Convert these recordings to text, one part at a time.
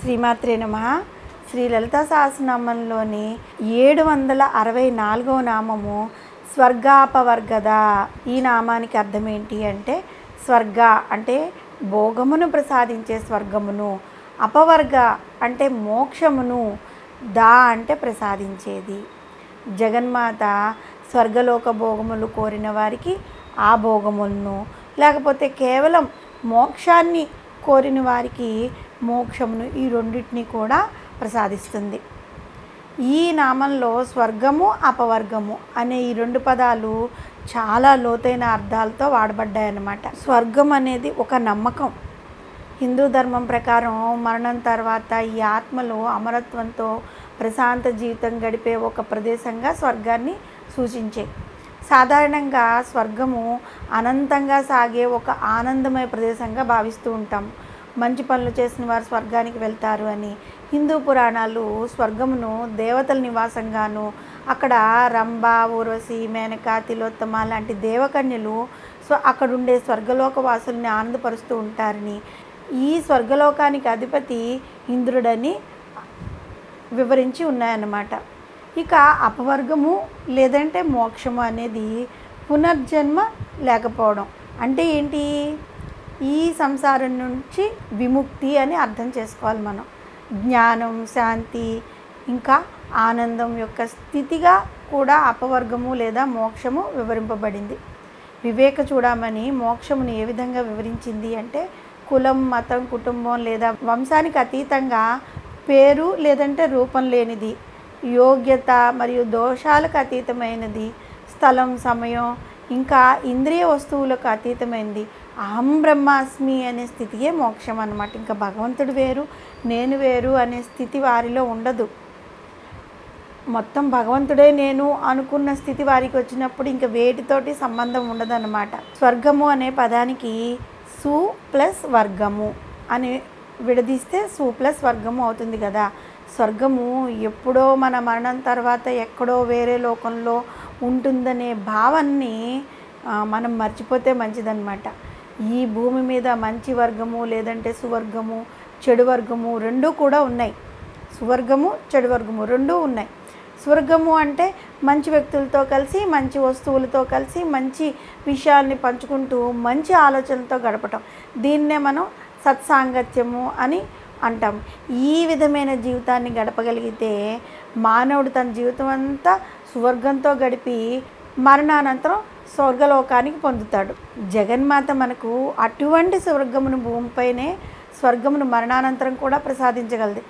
శ్రీమాత్రే నమః. శ్రీ లలితా సహస్రనామంలోని 764వ నామము స్వర్గాపవర్గద. ఈ నామానికి అర్థం ఏంటి అంటే, స్వర్గ అంటే భోగమును ప్రసాదించే స్వర్గమును, అపవర్గ అంటే మోక్షమును, దా అంటే ప్రసాదించేది. జగన్మాత స్వర్గలోక భోగములు కోరిన వారికి ఆ భోగములను, లేకపోతే కేవలం మోక్షాన్ని కోరిన వారికి మోక్షమును, ఈ రెండింటిని కూడా ప్రసాదిస్తుంది. ఈ నామంలో స్వర్గము అపవర్గము అనే ఈ రెండు పదాలు చాలా లోతైన అర్థాలతో వాడబడ్డాయన్నమాట. స్వర్గం అనేది ఒక నమ్మకం. హిందూ ధర్మం ప్రకారం మరణం తర్వాత ఈ ఆత్మలు అమరత్వంతో ప్రశాంత జీవితం గడిపే ఒక ప్రదేశంగా స్వర్గాన్ని సూచించే. సాధారణంగా స్వర్గము అనంతంగా సాగే ఒక ఆనందమయ ప్రదేశంగా భావిస్తూ ఉంటాం. మంచి పనులు చేసిన వారు స్వర్గానికి వెళ్తారు అని. హిందూ పురాణాలు స్వర్గమును దేవతల నివాసంగాను, అక్కడ రంభ, ఊర్వశి, మేనక, తిలోత్తమ లాంటి దేవకన్యలు అక్కడుండే స్వర్గలోక వాసుల్ని ఆనందపరుస్తూ ఉంటారని, ఈ స్వర్గలోకానికి అధిపతి ఇంద్రుడని వివరించి ఉన్నాయన్నమాట. ఇక అపవర్గము లేదంటే మోక్షము అనేది పునర్జన్మ లేకపోవడం. అంటే ఏంటి? ఈ సంసారం నుంచి విముక్తి అని అర్థం చేసుకోవాలి మనం. జ్ఞానం, శాంతి, ఇంకా ఆనందం యొక్క స్థితిగా కూడా అపవర్గము లేదా మోక్షము వివరింపబడింది. వివేక చూడమని మోక్షమును ఏ విధంగా వివరించింది అంటే, కులం, మతం, కుటుంబం లేదా వంశానికి అతీతంగా పేరు లేదంటే రూపం లేనిది, యోగ్యత మరియు దోషాలకు అతీతమైనది, స్థలం, సమయం, ఇంకా ఇంద్రియ వస్తువులకు అతీతమైనది, అహం బ్రహ్మాస్మి అనే స్థితియే మోక్షం అన్నమాట. ఇంకా భగవంతుడు వేరు, నేను వేరు అనే స్థితి వారిలో ఉండదు. మొత్తం భగవంతుడే నేను అనుకున్న స్థితి వారికి వచ్చినప్పుడు ఇంకా వేటితోటి సంబంధం ఉండదన్నమాట. స్వర్గము అనే పదానికి సు ప్లస్ వర్గము అని విడదీస్తే సు ప్లస్ వర్గము అవుతుంది కదా. స్వర్గము ఎప్పుడో మన మరణం తర్వాత ఎక్కడో వేరే లోకంలో ఉంటుందనే భావాన్ని మనం మర్చిపోతే మంచిదన్నమాట. ఈ భూమి మీద మంచి వర్గము లేదంటే సువర్గము, చెడు వర్గము రెండూ కూడా ఉన్నాయి. సువర్గము, చెడు వర్గము రెండూ ఉన్నాయి. స్వర్గము అంటే మంచి వ్యక్తులతో కలిసి, మంచి వస్తువులతో కలిసి, మంచి విషయాల్ని పంచుకుంటూ మంచి ఆలోచనలతో గడపటం. దీన్నే మనం సత్సాంగత్యము అని అంటాం. ఈ విధమైన జీవితాన్ని గడపగలిగితే మానవుడు తన జీవితం అంతా సువర్గంతో గడిపి మరణానంతరం స్వర్గలోకానికి పొందుతాడు. జగన్మాత మనకు అటువంటి స్వర్గమును భూమిపైనే స్వర్గమును మరణానంతరం కూడా ప్రసాదించగలదు.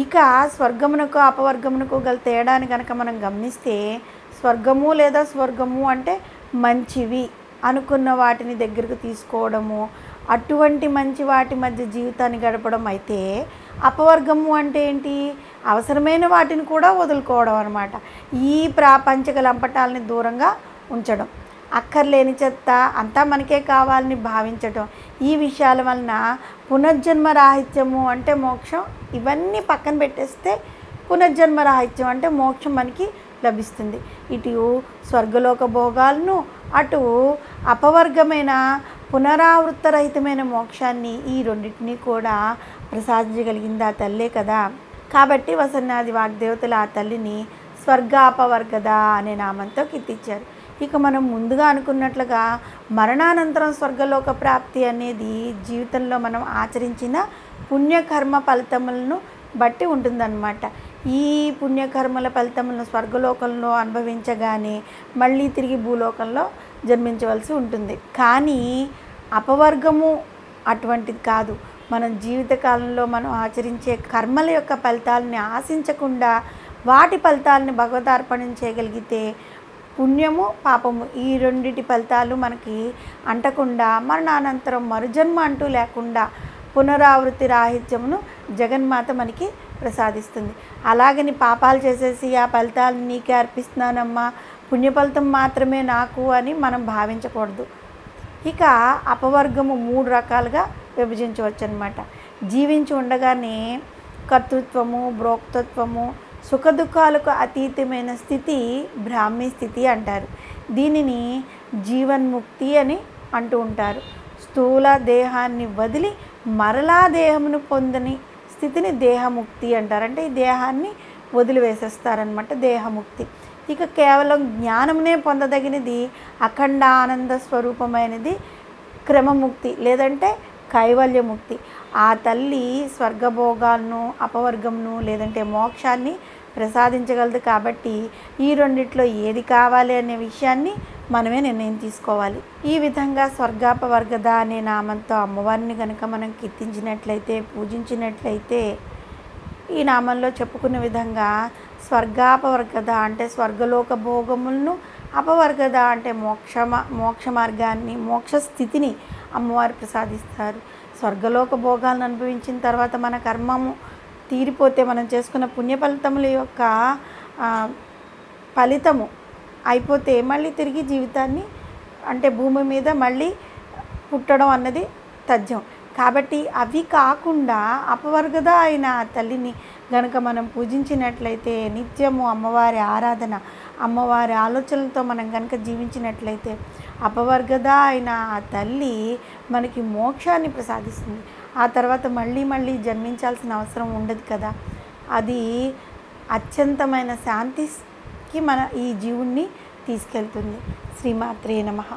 ఇక స్వర్గమునకు అపవర్గమునకు గల తేడాని కనుక మనం గమనిస్తే, స్వర్గము లేదా స్వర్గము అంటే మంచివి అనుకున్న వాటిని దగ్గరకు తీసుకోవడము, అటువంటి మంచి వాటి మధ్య జీవితాన్ని గడపడం అయితే, అపవర్గము అంటే ఏంటి? అవసరమైన వాటిని కూడా వదులుకోవడం అన్నమాట. ఈ ప్రాపంచిక లంపటాలని దూరంగా ఉంచడం, అక్కర్లేని చెత్త అంతా మనకే కావాలని భావించడం, ఈ విషయాల వలన పునర్జన్మ రాహిత్యము అంటే మోక్షం, ఇవన్నీ పక్కన పెట్టేస్తే పునర్జన్మ రాహిత్యం అంటే మోక్షం మనకి లభిస్తుంది. ఇటు స్వర్గలోక భోగాలను, అటు అపవర్గమైన పునరావృత్తరహితమైన మోక్షాన్ని, ఈ రెండింటినీ కూడా ప్రసాదించగలిగింది ఆ తల్లే కదా. కాబట్టి వసన్నాది వాగ్దేవతలు ఆ తల్లిని స్వర్గాపవర్గద అనే నామంతో కీర్తించారు. ఇక మనం ముందుగా అనుకున్నట్లుగా మరణానంతరం స్వర్గలోక ప్రాప్తి అనేది జీవితంలో మనం ఆచరించిన పుణ్యకర్మ ఫలితములను బట్టి ఉంటుందన్నమాట. ఈ పుణ్యకర్మల ఫలితములను స్వర్గలోకంలో అనుభవించగానే మళ్ళీ తిరిగి భూలోకంలో జన్మించవలసి ఉంటుంది. కానీ అపవర్గము అటువంటిది కాదు. మనం జీవితకాలంలో మనం ఆచరించే కర్మల యొక్క ఫలితాలని ఆశించకుండా వాటి ఫలితాలని భగవదార్పణం చేయగలిగితే, పుణ్యము, పాపము ఈ రెండిటి ఫలితాలు మనకి అంటకుండా మరణానంతరం మరుజన్మ అంటూ లేకుండా పునరావృత్తి రాహిత్యమును జగన్మాత మనకి ప్రసాదిస్తుంది. అలాగని పాపాలు చేసేసి ఆ ఫలితాలను నీకే అర్పిస్తున్నానమ్మా, పుణ్యఫలితం మాత్రమే నాకు అని మనం భావించకూడదు. ఇక అపవర్గము 3 రకాలుగా విభజించవచ్చు అన్నమాట. జీవించి ఉండగానే కర్తృత్వము, భోక్తృత్వము, సుఖదుఖాలకు అతీతమైన స్థితి బ్రాహ్మీ స్థితి అంటారు. దీనిని జీవన్ముక్తి అని అంటూ ఉంటారు. స్థూల దేహాన్ని వదిలి మరలా దేహమును పొందని స్థితిని దేహముక్తి అంటారు. అంటే ఈ దేహాన్ని వదిలివేసేస్తారనమాట, దేహముక్తి. ఇక కేవలం జ్ఞానమునే పొందదగినది అఖండ ఆనంద స్వరూపమైనది క్రమముక్తి లేదంటే కైవల్యముక్తి. ఆ తల్లి స్వర్గభోగాలను, అపవర్గమును లేదంటే మోక్షాన్ని ప్రసాదించగలదు. కాబట్టి ఈ రెండిట్లో ఏది కావాలి అనే విషయాన్ని మనమే నిర్ణయం తీసుకోవాలి. ఈ విధంగా స్వర్గాపవర్గద అనే నామంతో అమ్మవారిని కనుక మనం కీర్తించినట్లయితే, పూజించినట్లయితే, ఈ నామంలో చెప్పుకున్న విధంగా స్వర్గాపవర్గద అంటే స్వర్గలోక భోగములను, అపవర్గద అంటే మోక్ష మార్గాన్ని, మోక్ష స్థితిని అమ్మవారు ప్రసాదిస్తారు. స్వర్గలోక భోగాలను అనుభవించిన తర్వాత మన కర్మము తీరిపోతే, మనం చేసుకున్న పుణ్యఫలితముల యొక్క ఫలితము అయిపోతే మళ్ళీ తిరిగి జీవితాన్ని అంటే భూమి మీద మళ్ళీ పుట్టడం అన్నది తథ్యం. కాబట్టి అవి కాకుండా అపవర్గద అయిన తల్లిని గనక మనం పూజించినట్లయితే, నిత్యము అమ్మవారి ఆరాధన, అమ్మవారి ఆలోచనలతో మనం కనుక జీవించినట్లయితే, అపవర్గద అయిన ఆ తల్లి మనకి మోక్షాన్ని ప్రసాదిస్తుంది. ఆ తర్వాత మళ్ళీ జన్మించాల్సిన అవసరం ఉండదు కదా. అది అత్యంతమైన శాంతికి మన ఈ జీవుణ్ణి తీసుకెళ్తుంది. శ్రీమాత్రే నమః.